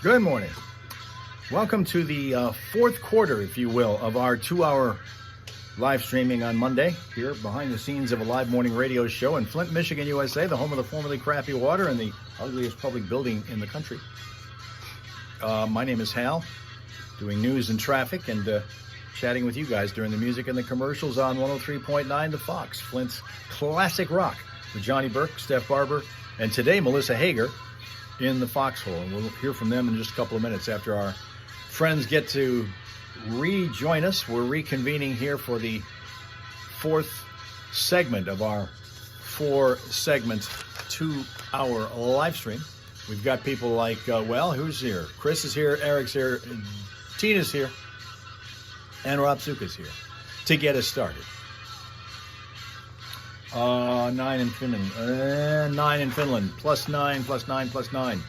Good morning. Welcome to the fourth quarter, if you will, of our 2-hour live streaming on Monday here behind the scenes of a live morning radio show in Flint, Michigan, USA, the home of the formerly crappy water and the ugliest public building in the country. My name is Hal, doing news and traffic and chatting with you guys during the music and the commercials on 103.9 The Fox, Flint's classic rock with Johnny Burke, Steph Barber, and today Melissa Hager in the Foxhole. And we'll hear from them in just a couple of minutes after our friends get to rejoin us. We're reconvening here for the fourth segment of our 4-segment 2-hour live stream. We've got people like, who's here? Chris is here, Eric's here, Tina's here, and Rob Zuka's here to get us started. 9 in Finland. 9 in Finland. Plus 9, plus 9, plus 9.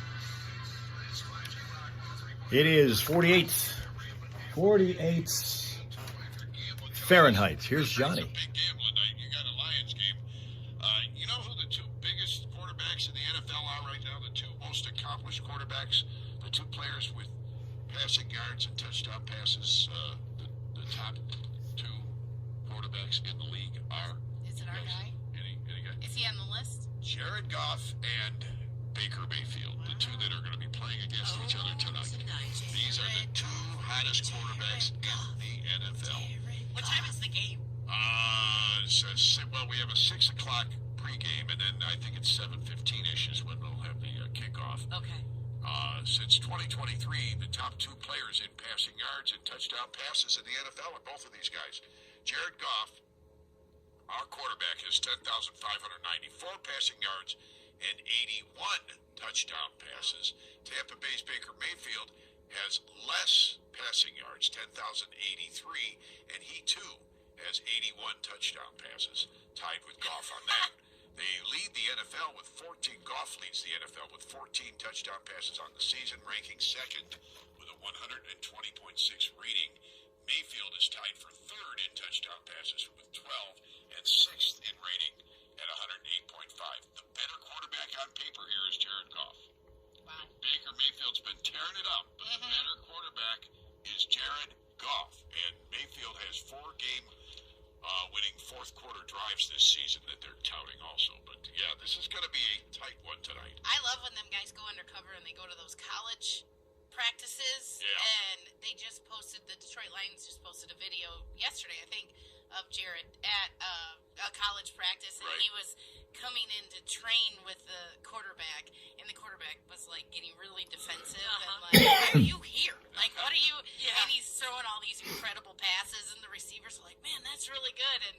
It is 48 Fahrenheit. Here's Johnny. Big gambling night. You got a Lions game. You know who the two biggest quarterbacks in the NFL are right now? The two most accomplished quarterbacks, the two players with passing yards and touchdown passes. The top two quarterbacks in the league are. Is it our guy? Any guy? Is he on the list? Jared Goff and Baker Mayfield, the two that are going to be playing against each other tonight. These are the two hottest quarterbacks in the NFL. What time is the game? We have a 6 o'clock pregame, and then I think it's 7:15-ish is when they'll have the kickoff. Okay. Since 2023, the top two players in passing yards and touchdown passes in the NFL are both of these guys. Jared Goff, our quarterback, has 10,594 passing yards and 81 touchdown passes. Tampa Bay's Baker Mayfield has less passing yards, 10,083, and he too has 81 touchdown passes, tied with Goff on that. They lead the NFL with 14. Goff leads the NFL with 14 touchdown passes on the season, ranking second with a 120.6 rating. Mayfield is tied for third in touchdown passes with 12 and sixth in rating at 108.5. The better quarterback on paper here is Jared Goff. Wow. Baker Mayfield's been tearing it up, but the better quarterback is Jared Goff. And Mayfield has 4-game winning fourth quarter drives this season that they're touting also. But yeah, this is going to be a tight one tonight. I love when them guys go undercover and they go to those college practices. Yeah. And they just posted, the Detroit Lions just posted a video yesterday, I think, of Jared at a college practice, and Right. he was coming in to train with the quarterback, and the quarterback was like getting really defensive and like, why are you here? Like, what are you? Yeah. And he's throwing all these incredible passes, and the receivers are like, man, that's really good. And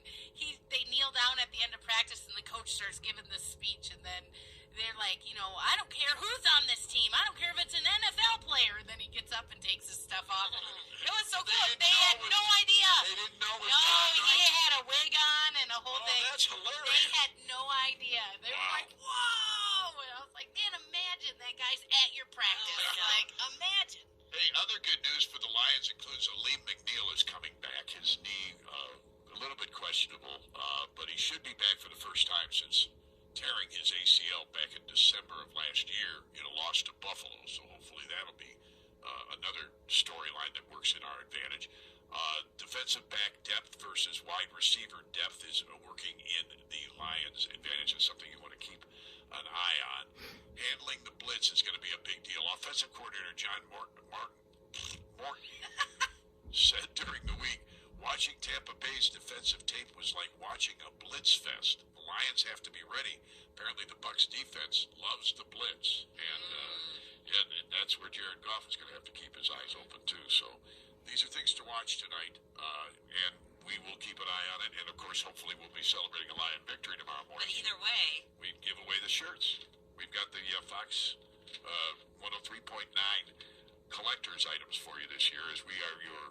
they kneel down at the end of practice, and the coach starts giving this speech, and then they're like, I don't care who's on this team. I don't care if it's an NFL player. And then he gets up and takes his stuff off. And it was so good. They had no idea. They didn't know it was No, John he Knight. had a wig on and a whole thing. That's They hilarious. had no idea. They were Wow. like, whoa. And I was like, man, imagine that guy's at your practice. Like, imagine. Hey, other good news for the Lions includes Aleem McNeil is coming back. His knee, a little bit questionable, but he should be back for the first time since tearing his ACL back in December of last year in a loss to Buffalo. So hopefully that'll be another storyline that works in our advantage. Defensive back depth versus wide receiver depth is working in the Lions' advantage. Is something you want to keep an eye on. Handling the blitz is going to be a big deal. Offensive coordinator John Morton said during the week, watching Tampa Bay's defensive tape was like watching a blitz fest. The Lions have to be ready. Apparently the Bucs defense loves the blitz, and that's where Jared Goff is going to have to keep his eyes open too. So these are things to watch tonight, and we will keep an eye on it. And of course, hopefully we'll be celebrating a Lion victory tomorrow morning. But either way, We give away the shirts. We've got the Fox 103.9 collector's items for you this year, as we are your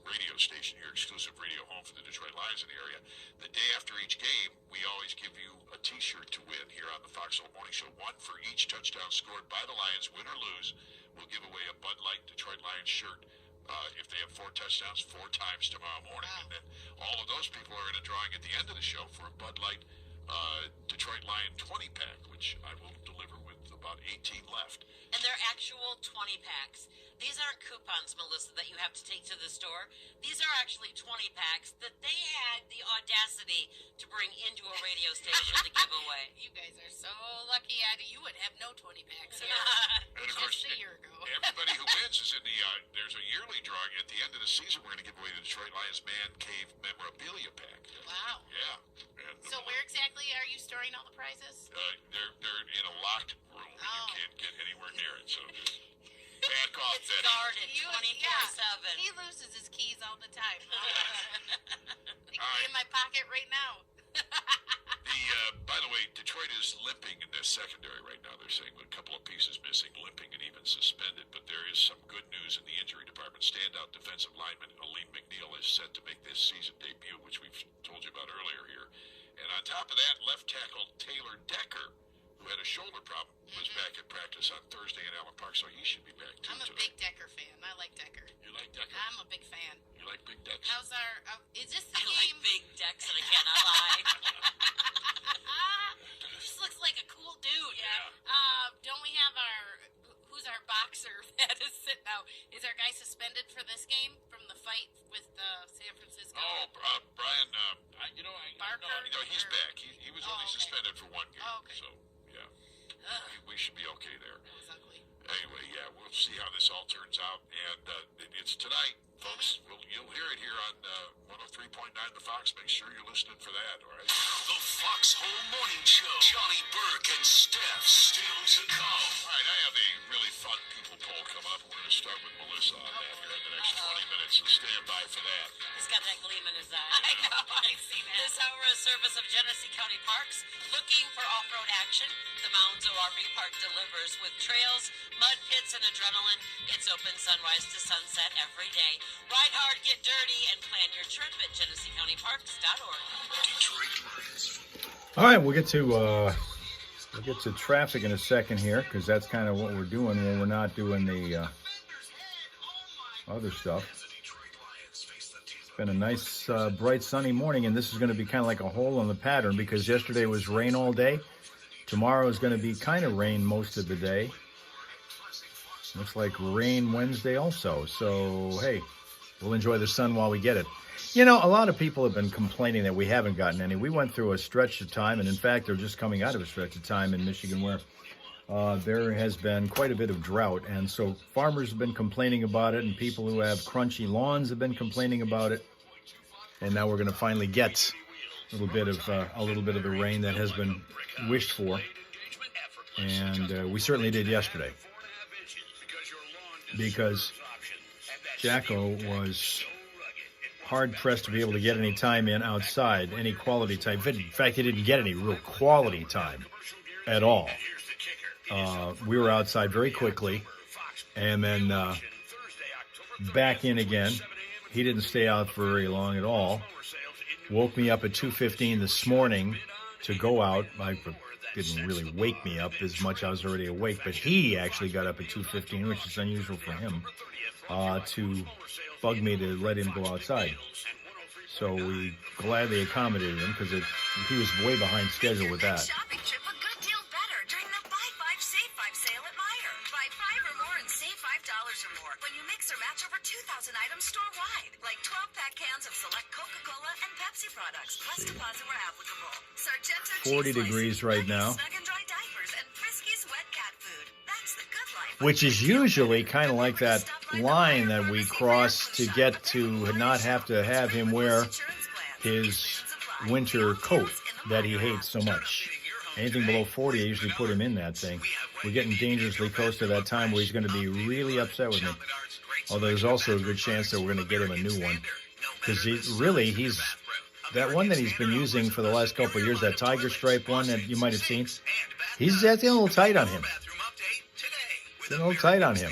radio station, your exclusive radio home for the Detroit Lions in the area. The day after each game, we always give you a T-shirt to win here on the Foxhole Morning Show. One for each touchdown scored by the Lions, win or lose. We'll give away a Bud Light Detroit Lions shirt if they have 4 touchdowns 4 times tomorrow morning. Wow. And then all of those people are in a drawing at the end of the show for a Bud Light Detroit Lion 20-pack, which I will deliver with about 18 left. and they're actual 20 packs. These aren't coupons, Melissa, that you have to take to the store. These are actually 20 packs that they had the audacity to bring into a radio station to give away. You guys are so lucky, Addie. You would have no 20 packs here And of just course, a year ago. everybody who wins is in the, there's a yearly drawing. At the end of the season, we're going to give away the Detroit Lions Man Cave Memorabilia Pack. Wow. Yeah. And, So where exactly are you storing all the prizes? they're in a locked room. Oh. You can't get anywhere near it. So just back off, It's Betty. guarded You- 24/7. He loses his keys all the time. They could All be right. in my pocket right now. By the way, Detroit is limping in their secondary right now. They're saying a couple of pieces missing, limping, and even suspended. But there is some good news in the injury department. Standout defensive lineman Aleem McNeil is set to make this season debut, which we've told you about earlier here. And on top of that, left tackle Taylor Decker, who had a shoulder problem, was back at practice on Thursday in Allen Park, so he should be back too I'm a today. big Decker fan. I like Decker. You like Decker? I'm a big fan. You like big Decks? How's our? Is this the I like game? big decks, and I cannot lie. He just looks like a cool dude. Yeah. Don't we have our? Who's our boxer that is sitting out? Is our guy suspended for this game from the fight with San Francisco? Oh, Brian, Barker? no, he's back. He was Oh, only okay. suspended for one game. Oh, okay. So, yeah, Ugh, we should be okay there. that was ugly. Anyway, yeah, we'll see how this all turns out. And it's tonight, folks. You'll hear it here on 103.9 The Fox. Make sure you're listening for that, all right? The Foxhole Morning Show. Johnny Burke and Steph still to come. All right, I have a really fun people poll coming up. We're going to start with Melissa on that here in the next 20 minutes, so stand by for that. He's got that gleam in his eye. I know. I see that. This hour is service of Genesee County Parks. Looking for off-road action? The Mounds ORV Park delivers with trails, mud pits, and adrenaline. It's open sunrise to sunset every day. Ride hard, get dirty, and plan your trip at GeneseeCountyParks.org. Detroit Lions football. All right, we'll get to traffic in a second here because that's kind of what we're doing when we're not doing the other stuff. It's been a nice, bright, sunny morning, and this is going to be kind of like a hole in the pattern because yesterday was rain all day. Tomorrow is going to be kind of rain most of the day. Looks like rain Wednesday also. So, hey, we'll enjoy the sun while we get it. You know, a lot of people have been complaining that we haven't gotten any. We went through a stretch of time, and in fact, they're just coming out of a stretch of time in Michigan where there has been quite a bit of drought. And so farmers have been complaining about it, and people who have crunchy lawns have been complaining about it. And now we're going to finally get a little bit of the rain that has been wished for. And we certainly did yesterday because Jacko was hard-pressed to be able to get any time in outside, any quality time. In fact, he didn't get any real quality time at all. We were outside very quickly, and then back in again. He didn't stay out for very long at all. Woke me up at 2:15 this morning to go out. Didn't really wake me up as much. I was already awake, but he actually got up at 2:15, which is unusual for him, to bug me to let him go outside. So we gladly accommodated him because he was way behind schedule with that. Shopping trip a good deal better during the Buy 5 Save 5 sale at Meijer. Buy 5 or more and save $5 or more when you mix or match over 2,000 items store-wide, like 12-pack cans of select Coca-Cola and Pepsi products, plus deposit where applicable. Sargento 40 cheese degrees slices, right Nuggies, now. Snug and Dry diapers, and Friskies wet cat food. That's the good life. Which is usually kind of like that line that we cross to get to not have to have him wear his winter coat that he hates so much. Anything below 40, I usually put him in that thing. We're getting dangerously close to that time where he's going to be really upset with me. Although there's also a good chance that we're going to get him a new one. Because he's that one that he's been using for the last couple of years, that tiger stripe one that you might have seen, that's getting a little tight on him. Getting a little tight on him.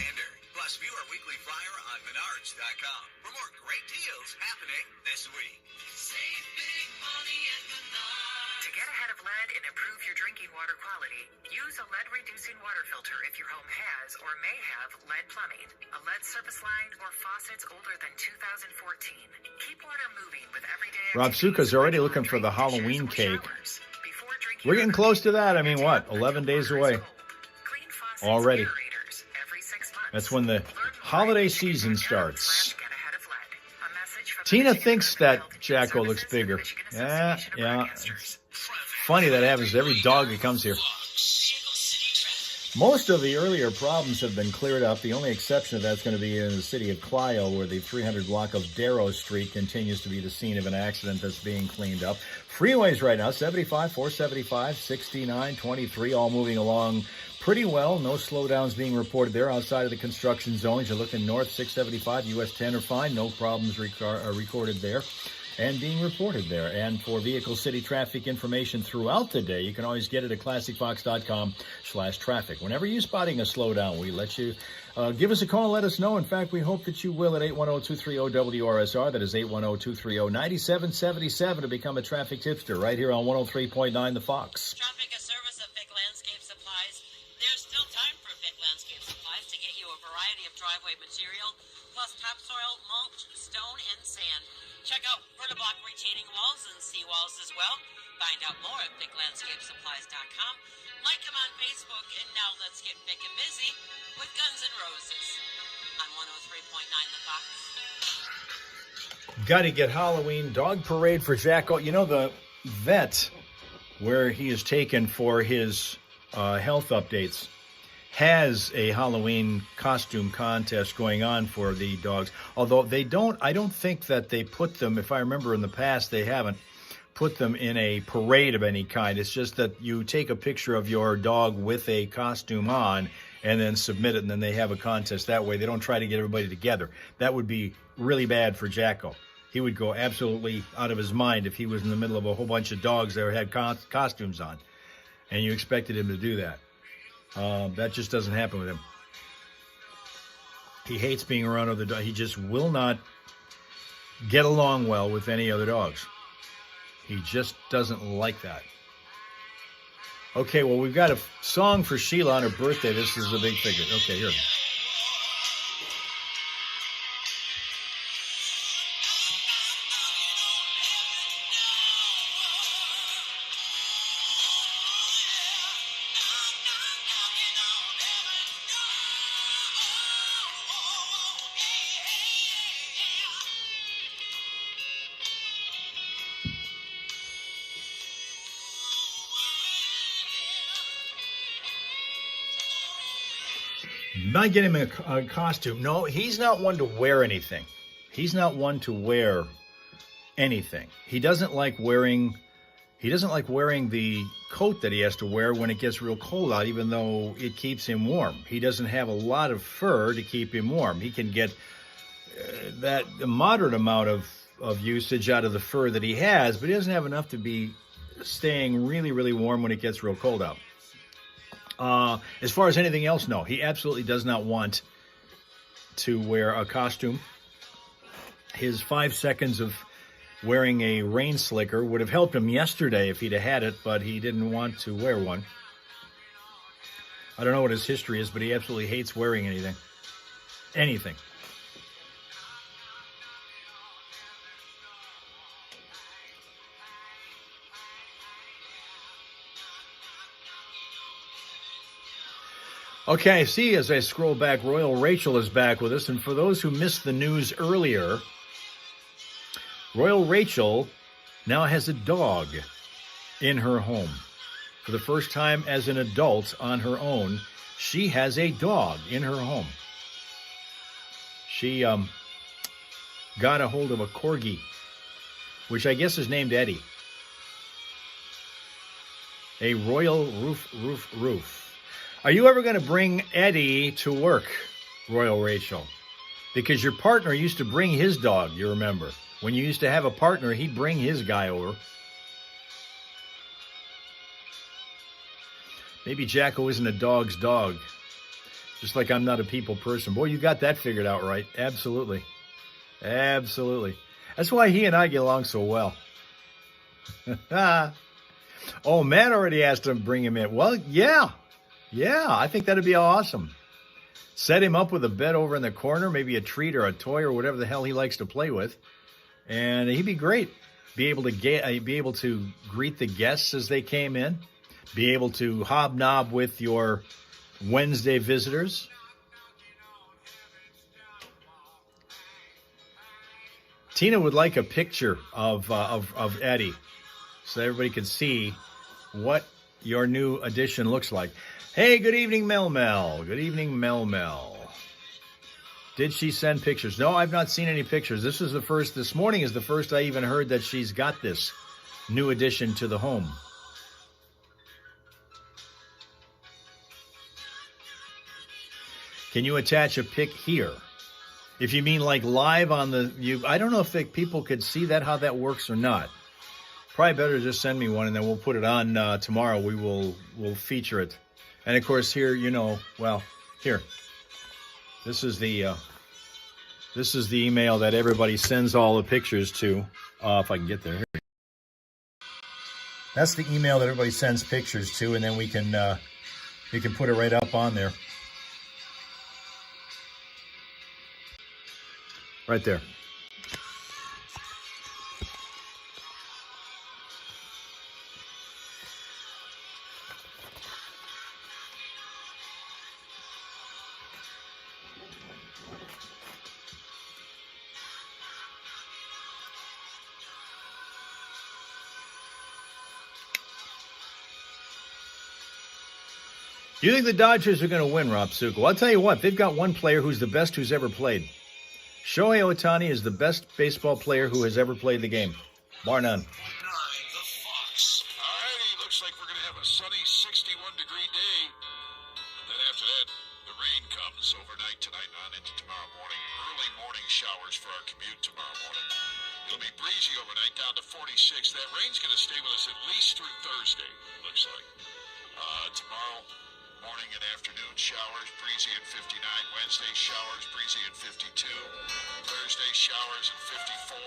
Plus, view our weekly flyer on Menards.com for more great deals happening this week. Save big money at Menards. To get ahead of lead and improve your drinking water quality, use a lead-reducing water filter if your home has or may have lead plumbing, a lead service line, or faucets older than 2014. Keep water moving with everyday Rob activities Suka's already like looking for the laundry, Halloween dishes, or cake. showers. Before drinking We're getting water, close to that. I mean, what? until 11 days water is away. cold. Clean faucets, Already. aerators every That's when the holiday season starts. Get ahead of lead. A message from the Tina Michigan thinks Food and that Health and Jacko looks Services and bigger. Michigan Yeah, Association of yeah. Broadcasters. Funny that happens to every dog that comes here. Most of the earlier problems have been cleared up. The only exception of that's going to be in the city of Clio, where the 300 block of Darrow Street continues to be the scene of an accident that's being cleaned up. Freeways right now, 75, 475, 69, 23, all moving along pretty well. No slowdowns being reported there outside of the construction zones. You're looking north, 675, US 10 are fine. No problems recorded there and being reported there. And for vehicle city traffic information throughout the day, you can always get it at classicfox.com/traffic. Whenever you're spotting a slowdown, we let you give us a call, let us know. In fact, we hope that you will at 810-230-WRSR. That is 810-230-9777 to become a traffic tipster right here on 103.9 The Fox. Traffic, a service of Vic Landscape Supplies. There's still time for Vic Landscape Supplies to get you a variety of driveway material, plus topsoil, mulch, stone, and sand. Check out Vertiblock retaining walls and seawalls as well. Find out more at VicLandscapeSupplies.com. Like them on Facebook, and now let's get Vic and busy with Guns N' Roses on 103.9 The Fox. Got to get Halloween dog parade for Jacko. You know, the vet where he is taken for his health updates has a Halloween costume contest going on for the dogs. Although I don't think that they put them, if I remember in the past, they haven't put them in a parade of any kind. It's just that you take a picture of your dog with a costume on and then submit it, and then they have a contest that way. They don't try to get everybody together. That would be really bad for Jacko. He would go absolutely out of his mind if he was in the middle of a whole bunch of dogs that had costumes on, and you expected him to do that. That just doesn't happen with him. He hates being around other dogs. He just will not get along well with any other dogs. He just doesn't like that. Okay, well, we've got a song for Sheila on her birthday. This is a big figure. Okay, here. Might get him a costume. No, he's not one to wear anything. He's not one to wear anything. He doesn't like wearing the coat that he has to wear when it gets real cold out, even though it keeps him warm. He doesn't have a lot of fur to keep him warm. He can get that moderate amount of usage out of the fur that he has, but he doesn't have enough to be staying really, really warm when it gets real cold out. As far as anything else, no. He absolutely does not want to wear a costume. His 5 seconds of wearing a rain slicker would have helped him yesterday if he'd have had it, but he didn't want to wear one. I don't know what his history is, but he absolutely hates wearing anything. Anything. Okay, see, as I scroll back, Royal Rachel is back with us. And for those who missed the news earlier, Royal Rachel now has a dog in her home. For the first time as an adult on her own, she has a dog in her home. She got a hold of a corgi, which I guess is named Eddie. A Royal Roof. Are you ever going to bring Eddie to work, Royal Rachel? Because your partner used to bring his dog, you remember. When you used to have a partner, he'd bring his guy over. Maybe Jacko isn't a dog's dog. Just like I'm not a people person. Boy, you got that figured out right. Absolutely. Absolutely. That's why he and I get along so well. Oh, Matt already asked him to bring him in. Well, yeah. Yeah, I think that'd be awesome. Set him up with a bed over in the corner, maybe a treat or a toy or whatever the hell he likes to play with, and he'd be great. Be able to greet the guests as they came in, be able to hobnob with your Wednesday visitors. Tina would like a picture of Eddie so everybody can see what your new addition looks like. Hey, good evening, Mel Mel. Good evening, Mel Mel. Did she send pictures? No, I've not seen any pictures. This morning is the first I even heard that she's got this new addition to the home. Can you attach a pic here? If you mean like live on I don't know if people could see that, how that works or not. Probably better just send me one and then we'll put it on tomorrow. We'll feature it. And of course here, here. This is the email that everybody sends all the pictures to. If I can get there. That's the email that everybody sends pictures to, and then we can put it right up on there. Right there. Do you think the Dodgers are going to win, Rob Suko? Well, I'll tell you what, they've got one player who's the best who's ever played. Shohei Ohtani is the best baseball player who has ever played the game. Bar none. The Fox. All righty, looks like we're going to have a sunny 61-degree day. Then after that, the rain comes overnight tonight on into tomorrow morning. Early morning showers for our commute tomorrow morning. It'll be breezy overnight down to 46. That rain's going to stay with us at least through Thursday, looks like. Tomorrow morning and afternoon showers, breezy at 59. Wednesday showers, breezy at 52. Thursday showers at 54.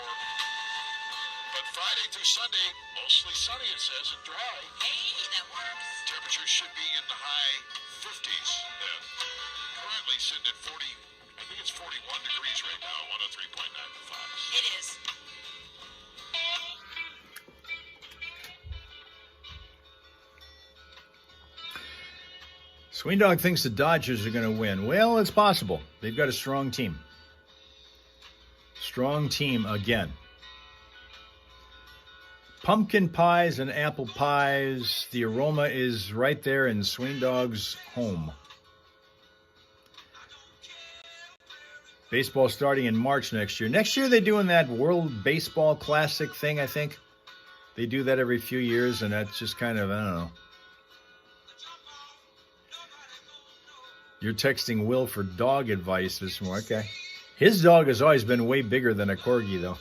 But Friday through Sunday, mostly sunny, it says, and dry. Hey, that works. Temperatures should be in the high 50s then. Currently sitting at 40, I think it's 41 degrees right now, 103.9 the Fox. It is. Swing Dog thinks the Dodgers are going to win. Well, it's possible. They've got a strong team. Strong team again. Pumpkin pies and apple pies. The aroma is right there in Swing Dog's home. Baseball starting in March next year. Next year they're doing that World Baseball Classic thing, I think. They do that every few years, and that's just kind of, I don't know. You're texting Will for dog advice this morning. Okay. His dog has always been way bigger than a corgi, though.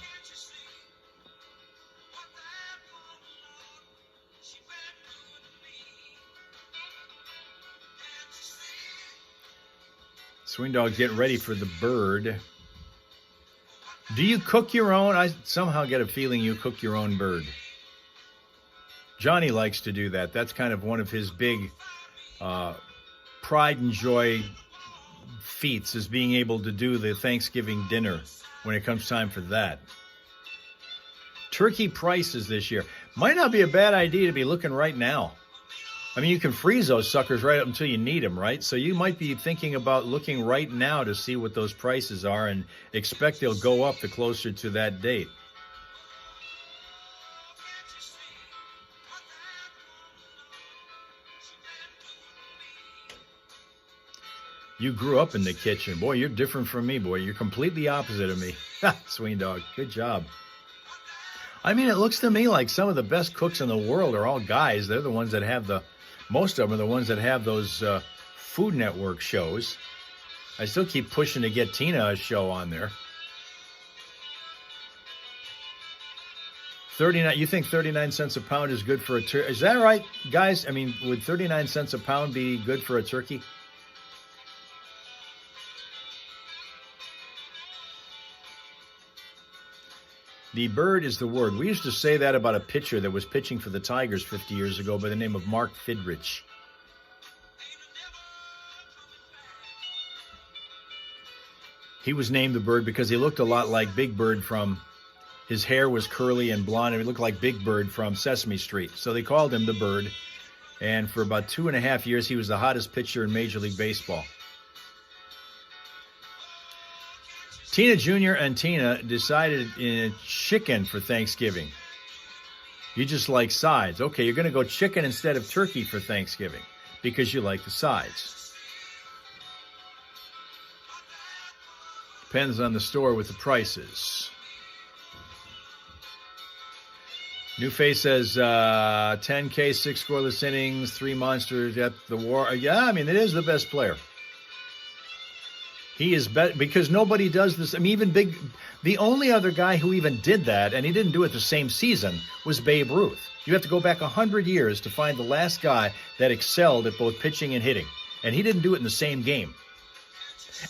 Swing Dog, get ready for the bird. Do you cook your own? I somehow get a feeling you cook your own bird. Johnny likes to do that. That's kind of one of his big pride and joy feats, is being able to do the Thanksgiving dinner when it comes time for that. Turkey prices this year. Might not be a bad idea to be looking right now. I mean, you can freeze those suckers right up until you need them, right? So you might be thinking about looking right now to see what those prices are and expect they'll go up the closer to that date. You grew up in the kitchen. Boy, you're different from me, boy. You're completely opposite of me. Swing Dog, good job. I mean, it looks to me like some of the best cooks in the world are all guys. They're the ones that have most of them are the ones that have those Food Network shows. I still keep pushing to get Tina a show on there. 39. You think 39 cents a pound is good for a turkey? Is that right, guys? I mean, would 39 cents a pound be good for a turkey? The bird is the word. We used to say that about a pitcher that was pitching for the Tigers 50 years ago by the name of Mark Fidrich. He was named the Bird because he looked a lot like Big Bird his hair was curly and blonde, and he looked like Big Bird from Sesame Street. So they called him the Bird. And for about 2.5 years, he was the hottest pitcher in Major League Baseball. Tina Jr. and Tina decided in chicken for Thanksgiving. You just like sides. Okay, you're going to go chicken instead of turkey for Thanksgiving because you like the sides. Depends on the store with the prices. New Face says 10K, 6 scoreless innings, 3 monsters at the war. Yeah, I mean, it is the best player. He is better because nobody does this. I mean, even the only other guy who even did that, and he didn't do it the same season, was Babe Ruth. You have to go back 100 years to find the last guy that excelled at both pitching and hitting. And he didn't do it in the same game.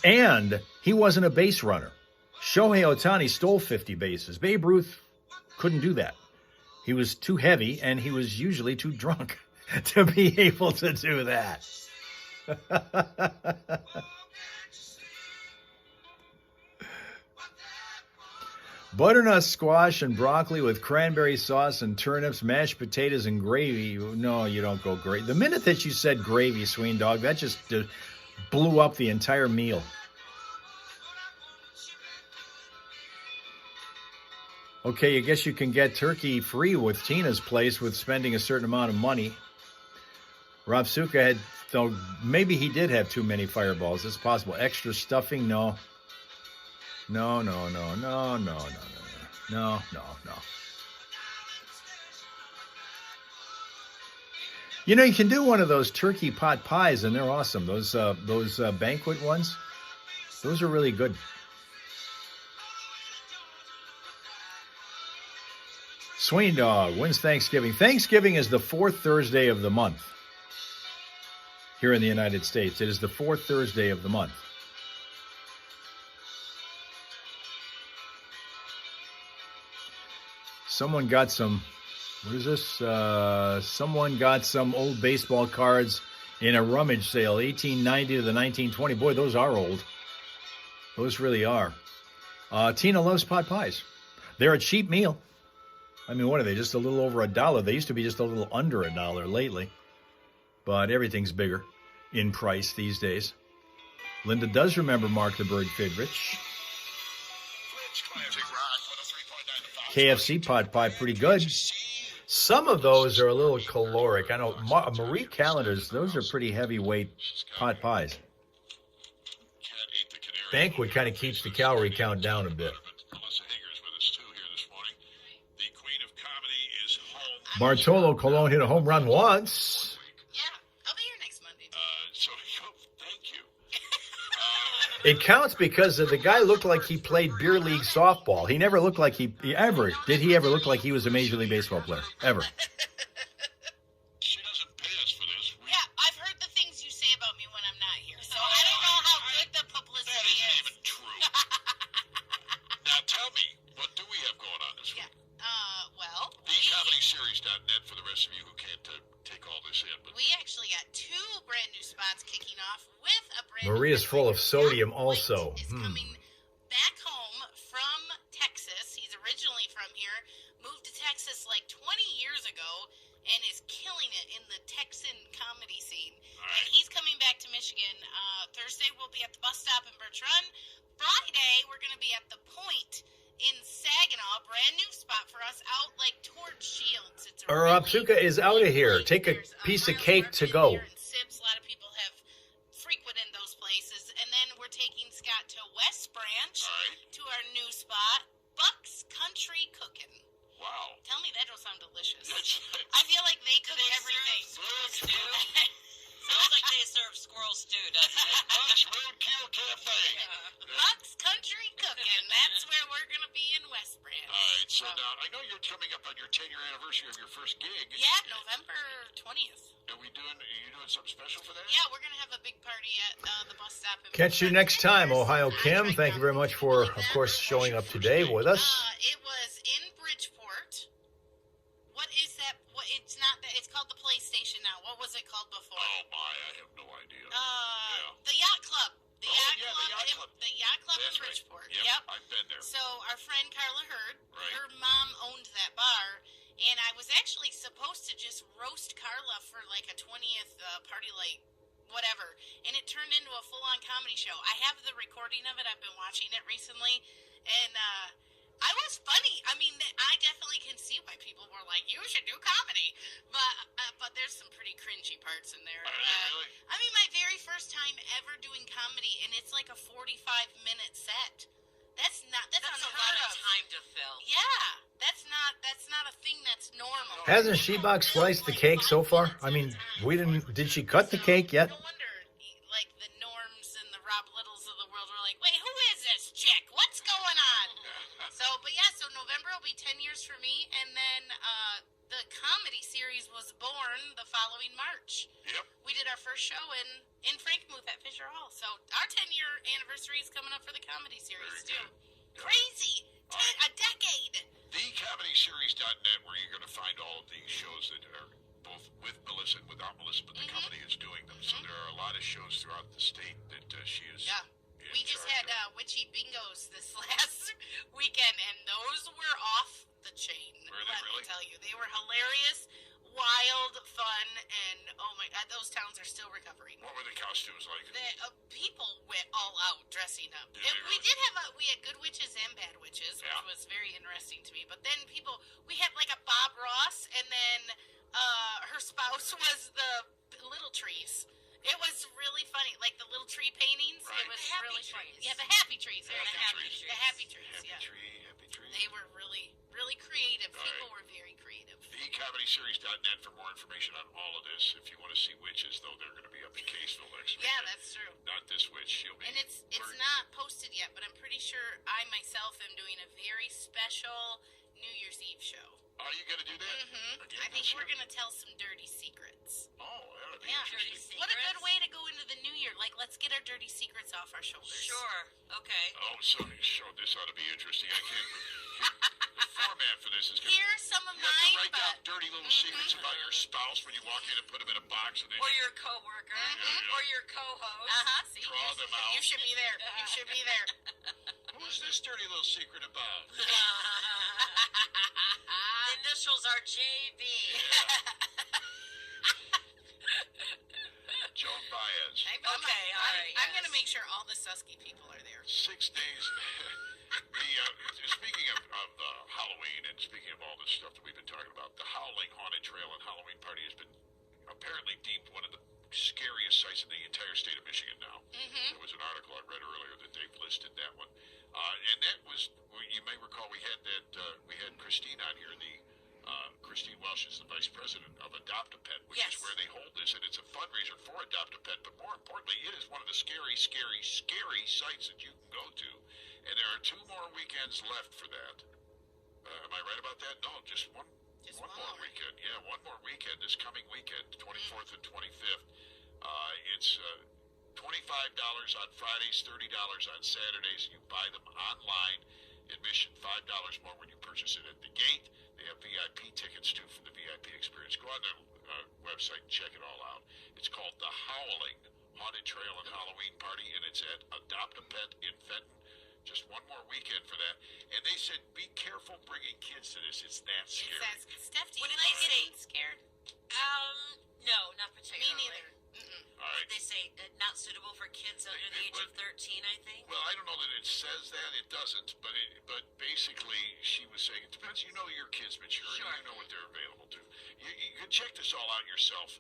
And he wasn't a base runner. Shohei Ohtani stole 50 bases. Babe Ruth couldn't do that. He was too heavy, and he was usually too drunk to be able to do that. Butternut squash and broccoli with cranberry sauce and turnips, mashed potatoes and gravy. No, you don't go gravy. The minute that you said gravy, Sween Dog, that just blew up the entire meal. Okay, I guess you can get turkey free with Tina's place with spending a certain amount of money. Rob Suka had, though, maybe he did have too many fireballs. It's possible. Extra stuffing? No. No. You know, you can do one of those turkey pot pies, and they're awesome. Those banquet ones, those are really good. Sween Dog, when's Thanksgiving? Thanksgiving is the 4th Thursday of the month. Here in the United States, it is the 4th Thursday of the month. Someone got some, what is this? Someone got some old baseball cards in a rummage sale, 1890 to the 1920. Boy, those are old. Those really are. Tina loves pot pies. They're a cheap meal. I mean, what are they? Just a little over $1. They used to be just a little under $1 lately. But everything's bigger in price these days. Linda does remember Mark the Bird Fidrich. KFC pot pie, pretty good. Some of those are a little caloric. I know Marie Callender's, those are pretty heavyweight pot pies. Banquet kind of keeps the calorie count down a bit. Bartolo Colon hit a home run once. Yeah, I'll be here next Monday. Thank you. It counts because the guy looked like he played beer league softball. He never looked like he ever look like he was a Major League Baseball player, ever. She doesn't pay us for this. Yeah, I've heard the things you say about me when I'm not here, so I don't know how good the publicity That isn't is. even true. Now tell me, what do we have going on this week? Well, TheComedySeries.net for the rest of you who can't take all this in. But we actually got 2 brand new spots kicking off with a brand Maria's new full of sodium Jack also. White is coming back home from Texas. He's originally from here, moved to Texas like 20 years ago, and is killing it in the Texan comedy scene. And he's coming back to Michigan. Thursday we'll be at the bus stop in Birch Run. Friday we're going to be at the Point in Saginaw, brand new spot for us out like towards Shields. It's a Rapsuka is out of here. Take a piece of cake to go. Sips. A lot of people have frequented those places. And then we're taking Scott to West Branch to our new spot, Buck's Country Cookin'. wow. Tell me that don't sound delicious. That's, I feel like they cook They everything. serve squirrel stew? Sounds like they serve squirrel stew, doesn't it? Buck's Roadkill Cafe. Buck's Country Cookin'. That's where we're going to be in West Branch. All right, so now I know you're coming up on your 10-year anniversary of your first gig. Yeah, November 20th. Are you doing something special for that? Yeah, we're going to have a big party at the bus stop. in Catch you Birch Run. next time, Ohio Kim. Thank you very much for, of course, showing up today with us. It was in Bridgeport. What is that? It's not that. It's called the PlayStation now. What was it called before? Oh my, I have no idea. The Yacht Club. The Yacht Club. The Yacht Club in That's right. Bridgeport. Yep, I've been there. So our friend Carla Hurd, Right. her mom owned that bar, and I was actually supposed to just roast Carla for like a 20th party light whatever, and it turned into a full-on comedy show. I have the recording of it. I've been watching it recently, and I was funny. I mean, I definitely can see why people were like, "You should do comedy," but there's some pretty cringy parts in there. Really? I mean, my very first time ever doing comedy, and it's like a 45-minute set. That's That's a unheard lot of of. time to fill. Yeah, that's not a thing that's normal. Hasn't She-Box sliced the cake so far? I mean, we didn't. Did she cut the cake yet? No wonder, like, the Norms and the Rob Littles of the world were like, "Wait, who is this chick? What's going on?" So November will be 10 years for me, and then the comedy series was born the following March. Yep. We did our first show in Frankmuth at Fisher Hall. So our 10-year anniversary is coming up for the comedy series, Very too. good. Crazy! A decade! TheComedySeries.net, where you're going to find all of these shows that are both with Melissa and without Melissa, but the company is doing them. So there are a lot of shows throughout the state that she is. Yeah. in We just charge had of. witchy bingos this last weekend, and those were off the chain. Were they let really? me tell you, they were hilarious, wild, fun, and oh my God, those towns are still recovering. What were the costumes like? People went all out dressing up. Did they We really? did have we had good witches and bad witches, which Yeah. was very interesting to me. But then we had like a Bob Ross, and then her spouse was the little trees. It was really funny, like the little tree paintings. Right. It was The happy really trees. funny. Yeah, the happy trees. Happy The happy trees. trees. The happy trees. Happy Yeah, tree. they were really, really creative. All People right. were very creative. TheComedySeries.net for more information on all of this. If you want to see witches, though, they're going to be up in Caseville next week. Yeah, that's true. Not this witch. She'll be. And it's not posted yet, but I'm pretty sure I myself am doing a very special New Year's Eve show. Are you going to do that? Mm-hmm. Again I think this we're year? going to tell some dirty secrets. Oh, that'll be Yeah. interesting. What a good way to go into the new year. Like, let's get our dirty secrets off our shoulders. Sure. Okay. Oh, so this ought to be interesting. I can't. The format for this is going to. Here's some of You have to mine, write down but dirty little secrets about your spouse when you walk in and put them in a box, and then Or you your coworker, Yeah. or your co-host. see, draw them out. you should be there. You should be there. Who is this dirty little secret about? The initials are JB. Joan Baez. Okay, all right, I'm going to yes. make sure all the Susky people are there. 6 days. Speaking of Halloween, and speaking of all this stuff that we've been talking about, the Howling Haunted Trail and Halloween Party has been apparently deemed one of the scariest sites in the entire state of Michigan now. There was an article I read earlier that they've listed that one, and that was, you may recall, we had Christine on here. Christine Welsh is the vice president of Adopt a Pet, which Yes. is where they hold this, and it's a fundraiser for Adopt a Pet. But more importantly, it is one of the scary sites that you can go to, and there are 2 more weekends left for that. Am I right about that? No, just one more weekend. Yeah, one more weekend. This coming weekend, 24th and 25th. It's $25 on Fridays, $30 on Saturdays. You buy them online. Admission $5 more when you purchase it at the gate. They have VIP tickets too for the VIP experience. Go on their website and check it all out. It's called the Howling Haunted Trail and Halloween Party, and it's at Adopt a Pet in Fenton. Just one more weekend for that. And they said, be careful bringing kids to this. It's that scary. Steph, do What you did like they say? getting scared? No, not Me particularly. neither. All right. They say not suitable for kids under the age of 13, I think. Well, I don't know that it says that. It doesn't. But basically, she was saying, it depends. You know your kid's mature. Sure. You know what they're available to. You can check this all out yourself.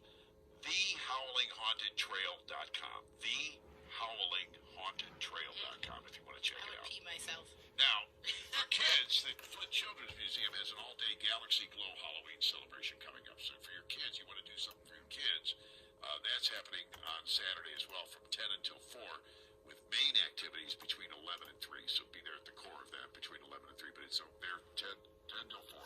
TheHowlingHauntedTrail.com. TheHowlingHauntedTrail.com if you want to check I it would out. pee myself. Now, for kids, the Flint Children's Museum has an all-day Galaxy Glow Halloween celebration coming up. So for your kids, you want to do something for your kids, that's happening on Saturday as well from 10 until 4 with main activities between 11 and 3. So be there at the core of that between 11 and 3. But it's there 10 till 4.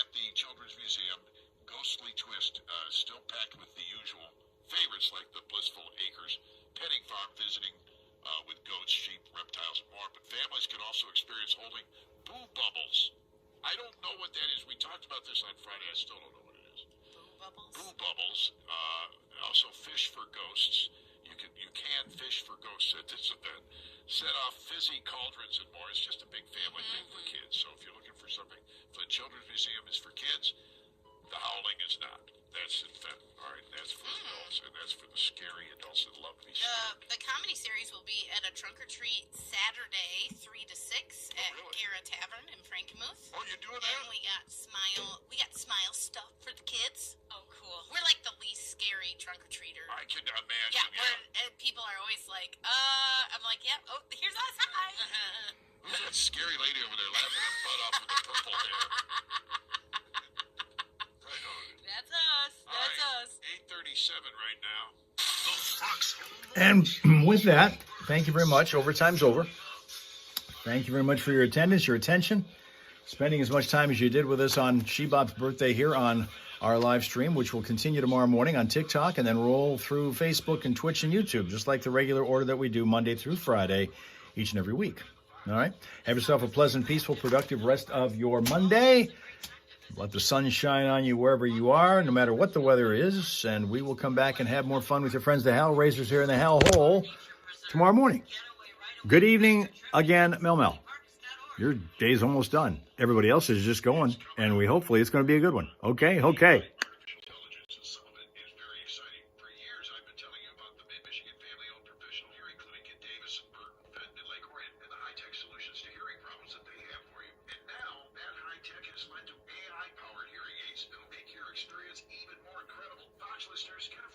At the Children's Museum, Ghostly Twist, still packed with the usual favorites like the Blissful Acres Petting Farm, visiting with goats, sheep, reptiles, and more. But families can also experience holding boo bubbles. I don't know what that is. We talked about this on Friday. I still don't know what it is. Boo bubbles. Boo bubbles. Also fish for ghosts. You can fish for ghosts at this event. Set off fizzy cauldrons and more. It's just a big family thing for kids. So if you're looking for something, Flint Children's Museum is for kids. The Howling is not. That's in Feb. All right, that's for adults, and that's for the scary adults that love these stories. The comedy series will be at a trunk or treat Saturday, 3 to 6 at really? Gara Tavern in Frankenmuth. Oh, you're doing And that? we got smile stuff for the kids. Oh, cool. We're like the least scary trunk or treater. I can imagine. Yeah, people are always like, I'm like, yeah, oh, here's us, hi. Who's that scary lady over there laughing her butt off with the purple hair? Right on. That's us. That's us. 8:37 right now. And with that, thank you very much. Overtime's over. Thank you very much for your attendance, your attention, spending as much time as you did with us on Shebop's birthday here on our live stream, which will continue tomorrow morning on TikTok and then roll through Facebook and Twitch and YouTube, just like the regular order that we do Monday through Friday each and every week. All right? Have yourself a pleasant, peaceful, productive rest of your Monday. Let the sun shine on you wherever you are, no matter what the weather is, and we will come back and have more fun with your friends, the Hellraisers, here in the Hell Hole tomorrow morning. Good evening again, Mel Mel. Your day's almost done. Everybody else is just going, and hopefully it's going to be a good one. Okay?